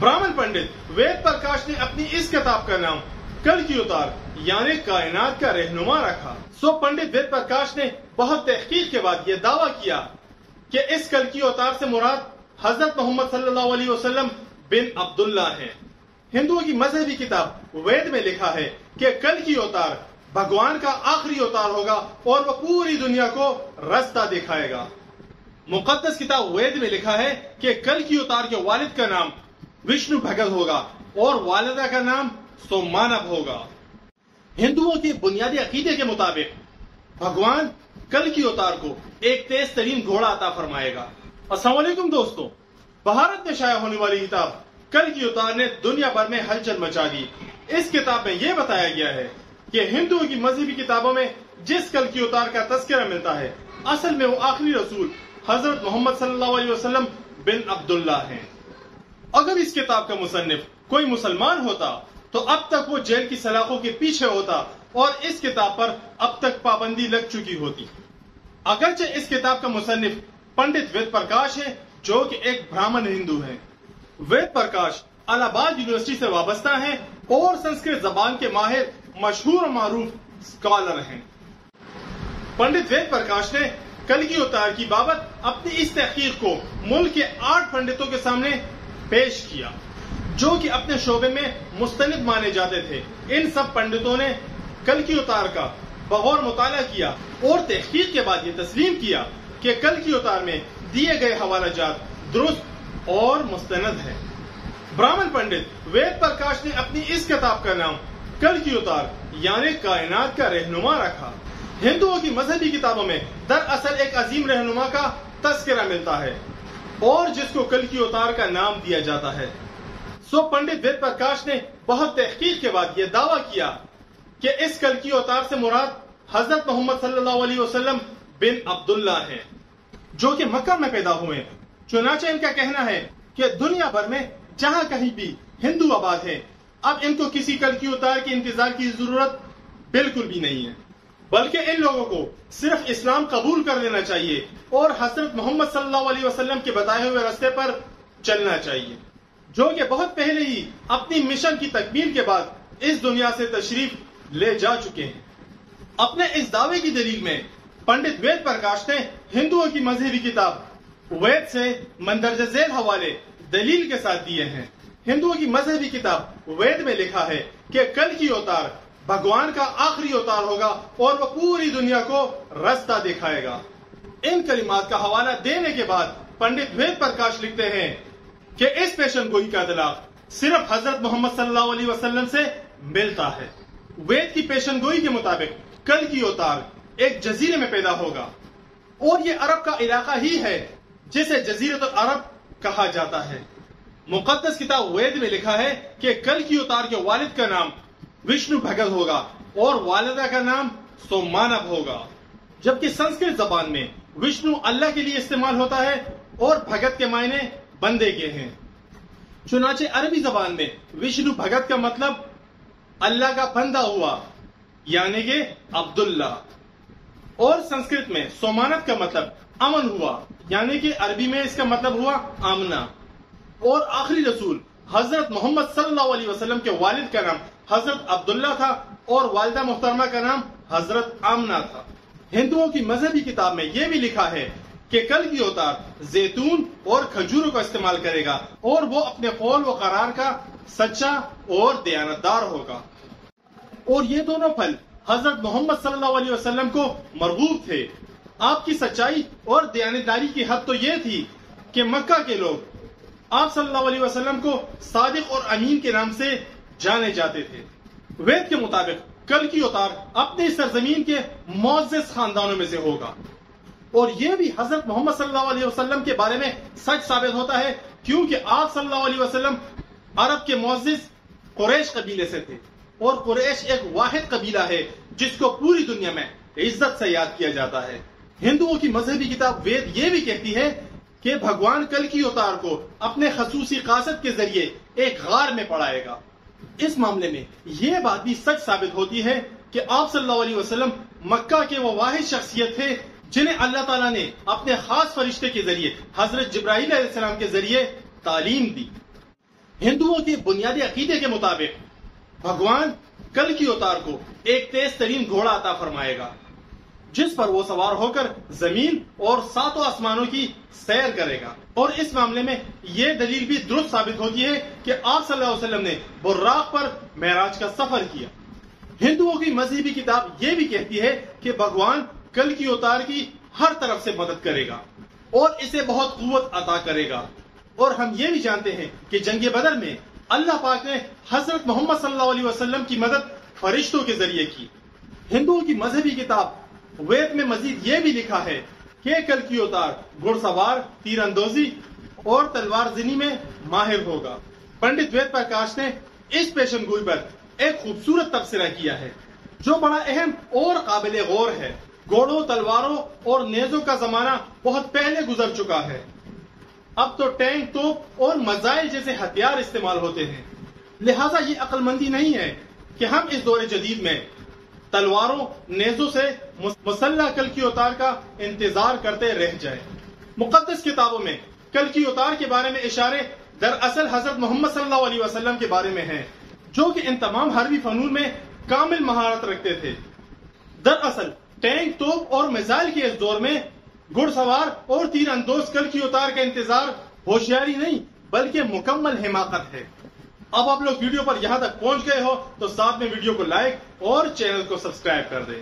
ब्राह्मण पंडित वेद प्रकाश ने अपनी इस किताब का नाम कल की उतार यानी कायनात का रहनुमा रखा। सो पंडित वेद प्रकाश ने बहुत तहकीक के बाद यह दावा किया कि इस कल की उतार से मुराद हजरत मोहम्मद सल्लल्लाहु अलैहि वसल्लम बिन अब्दुल्ला है। हिंदुओं की मजहबी किताब वेद में लिखा है कि कल की उतार भगवान का आखिरी उतार होगा और वह पूरी दुनिया को रास्ता दिखाएगा। मुकद्दस किताब वेद में लिखा है कि कल की उतार के वालिद का नाम विष्णु भगत होगा और वालिदा का नाम सोमानव होगा। हिंदुओं के बुनियादी अकीदे के मुताबिक भगवान कल की उतार को एक तेज तरीन घोड़ा अता फरमाएगा। अस्सलाम वालेकुम दोस्तों, भारत में शाया होने वाली किताब कल की उतार ने दुनिया भर में हलचल मचा दी। इस किताब में यह बताया गया है कि हिंदुओं की मजहबी किताबों में जिस कल की उतार का तस्करा मिलता है असल में वो आखिरी रसूल हजरत मोहम्मद सल्लल्लाहु अलैहि वसल्लम बिन अब्दुल्ला हैं। अगर इस किताब का मुसन्निफ कोई मुसलमान होता तो अब तक वो जेल की सलाखों के पीछे होता और इस किताब पर अब तक पाबंदी लग चुकी होती। अगरचे इस किताब का मुसन्निफ पंडित वेद प्रकाश है जो कि एक ब्राह्मण हिंदू है। वेद प्रकाश इलाहाबाद यूनिवर्सिटी से वाबस्ता हैं और संस्कृत जबान के माहिर मशहूर और मारूफ स्कॉलर हैं। पंडित वेद प्रकाश ने कल की उतार की बाबत अपनी इस तहकीक को मुल्क के 8 पंडितों के सामने पेश किया जो कि अपने शोबे में मुस्तनिद माने जाते थे। इन सब पंडितों ने कल की उतार का बगौर मुताला किया और तहकीक के बाद ये तस्लीम किया कि कल की उतार में दिए गए हवाला जात दुरुस्त और मुस्तनद है। ब्राह्मण पंडित वेद प्रकाश ने अपनी इस किताब का नाम कल की उतार यानी कायनात का रहनुमा रखा। हिंदुओं की मजहबी किताबों में दरअसल एक अजीम रहनुमा का तस्करा मिलता है और जिसको कल की उतार का नाम दिया जाता है। सो पंडित वेद प्रकाश ने बहुत तहकीक के बाद यह दावा किया कि इस कल की उतार से मुराद हजरत मोहम्मद सल्लल्लाहु अलैहि वसल्लम बिन अब्दुल्ला हैं जो कि मक्का में पैदा हुए। चुनाचे इनका कहना है कि दुनिया भर में जहां कहीं भी हिंदू आबाद है अब इनको किसी कल की उतार के इंतजार की जरूरत बिल्कुल भी नहीं है, बल्कि इन लोगों को सिर्फ इस्लाम कबूल कर लेना चाहिए और हजरत मोहम्मद सल्लल्लाहु अलैहि वसल्लम के बताए हुए रास्ते पर चलना चाहिए जो कि बहुत पहले ही अपनी मिशन की तकमील के बाद इस दुनिया से तशरीफ ले जा चुके हैं। अपने इस दावे की दलील में पंडित वेद प्रकाश ने हिंदुओं की मजहबी किताब वेद से मंदरजा झेल हवाले दलील के साथ दिए हैं। हिंदुओं की मजहबी किताब वेद में लिखा है कि कल की उतार भगवान का आखिरी उतार होगा और वह पूरी दुनिया को रास्ता दिखाएगा। इन कलिमात का हवाला देने के बाद पंडित वेद प्रकाश लिखते हैं कि इस पेशन गोई का इतलाक सिर्फ हजरत मोहम्मद सल्लल्लाहु अलैहि वसल्लम से मिलता है। वेद की पेशन गोई के मुताबिक कल की उतार एक जजीरे में पैदा होगा और ये अरब का इलाका ही है जिसे जजीरत अरब कहा जाता है। मुकद्दस किताब वेद में लिखा है कि कल की उतार के वालिद का नाम विष्णु भगत होगा और वालिदा का नाम सोमानव होगा, जबकि संस्कृत जबान में विष्णु अल्लाह के लिए इस्तेमाल होता है और भगत के मायने बंदे के हैं। चुनाचे अरबी जबान में विष्णु भगत का मतलब अल्लाह का बंदा हुआ यानी कि अब्दुल्ला और संस्कृत में सोमानव का मतलब अमन हुआ यानी कि अरबी में इसका मतलब हुआ आमना। और आखिरी रसूल हजरत मोहम्मद सल्लल्लाहु अलैहि वसल्लम के वालिद का नाम हजरत अब्दुल्ला था और वालिदा मुहतरमा का नाम हजरत आमना था। हिंदुओं की मजहबी किताब में यह भी लिखा है कि कल की उतार जैतून और खजूरों का इस्तेमाल करेगा और वो अपने कौल व करार का सच्चा और दयानतदार होगा। और ये दोनों फल हजरत मोहम्मद सल्लल्लाहु अलैहि वसल्लम को मरगूब थे। आपकी सच्चाई और दयानतदारी की हद तो ये थी कि मक्का के लोग आप सल्लल्लाहु अलैहि वसल्लम को सादिक और अमीन के नाम से जाने जाते थे। वेद के मुताबिक कल की उतार अपनी सरजमीन के मुअज़्ज़ज़ खानदानों में से होगा और यह भी हजरत मोहम्मद सल्लल्लाहु अलैहि वसल्लम के बारे में सच साबित होता है क्योंकि आप सल्लल्लाहु अलैहि वसल्लम अरब के मुअज़्ज़ज़ कुरैश कबीले से थे और कुरैश एक वाहिद कबीला है जिसको पूरी दुनिया में इज्जत से याद किया जाता है। हिंदुओं की मजहबी किताब वेद ये भी कहती है कि भगवान कल की उतार को अपने खसूसी कासद के जरिए एक गार में पड़ाएगा। इस मामले में यह बात भी सच साबित होती है कि आप सल्लल्लाहु अलैहि वसल्लम मक्का के वो वाहिद शख्सियत थे जिन्हें अल्लाह ताला ने अपने खास फरिश्ते के जरिए हजरत जिब्राईल अलैहिस्सलाम के जरिए तालीम दी। ہندوؤں کے بنیادی عقیدے کے مطابق بھگوان کل کی اوتار کو ایک تیز ترین گھوڑا عطا فرمائے گا جس پر وہ سوار ہو کر زمین اور ساتوں آسمانوں کی سیر کرے گا، اور اس معاملے میں یہ دلیل بھی درست ثابت ہوتی ہے کہ آپ صلی اللہ علیہ وسلم نے براق پر معراج کا سفر کیا۔ ہندوؤں کی مذہبی کتاب یہ بھی کہتی ہے کہ بھگوان کل کی اوتار کی ہر طرف سے مدد کرے گا اور اسے بہت قوت عطا کرے گا، اور ہم یہ بھی جانتے ہیں کہ جنگ بدر میں اللہ پاک نے حضرت محمد صلی اللہ علیہ وسلم کی مدد فرشتوں کے ذریعے کی۔ ہندوؤں کی مذہبی کتاب وید میں مزید یہ بھی لکھا ہے کہ کل کی اوتار گھڑ سوار، تیر اندازی اور تلوار زنی میں ماہر ہوگا۔ پنڈت وید پرکاش نے اس پیشن گوئی پر ایک خوبصورت تبصرہ کیا ہے جو بڑا اہم اور قابل غور ہے۔ گھوڑوں، تلواروں اور نیزوں کا زمانہ بہت پہلے گزر چکا ہے، اب تو ٹینک، توپ اور میزائل جیسے ہتھیار استعمال ہوتے ہیں، لہٰذا یہ عقل مندی نہیں ہے کہ ہم اس دور جدید میں تلواروں، نیزوں سے مسلح کل کی اوتار کا انتظار کرتے رہ جائیں۔ مقدس کتابوں میں کل کی اوتار کے بارے میں اشارے دراصل حضرت محمد صلی اللہ علیہ وسلم کے بارے میں ہیں، جو کہ ان تمام حربی فنون میں کامل مہارت رکھتے تھے۔ دراصل ٹینک، توپ اور میزائل کے اس دور میں گھڑ سوار اور تیر انداز کل کی اوتار کا انتظار ہوشیاری نہیں بلکہ مکمل حماقت ہے۔ اب آپ لوگ ویڈیو پر یہاں تک پہنچ گئے ہو تو ساتھ میں ویڈیو کو لائک اور چینل کو سبسکرائب کر دیں۔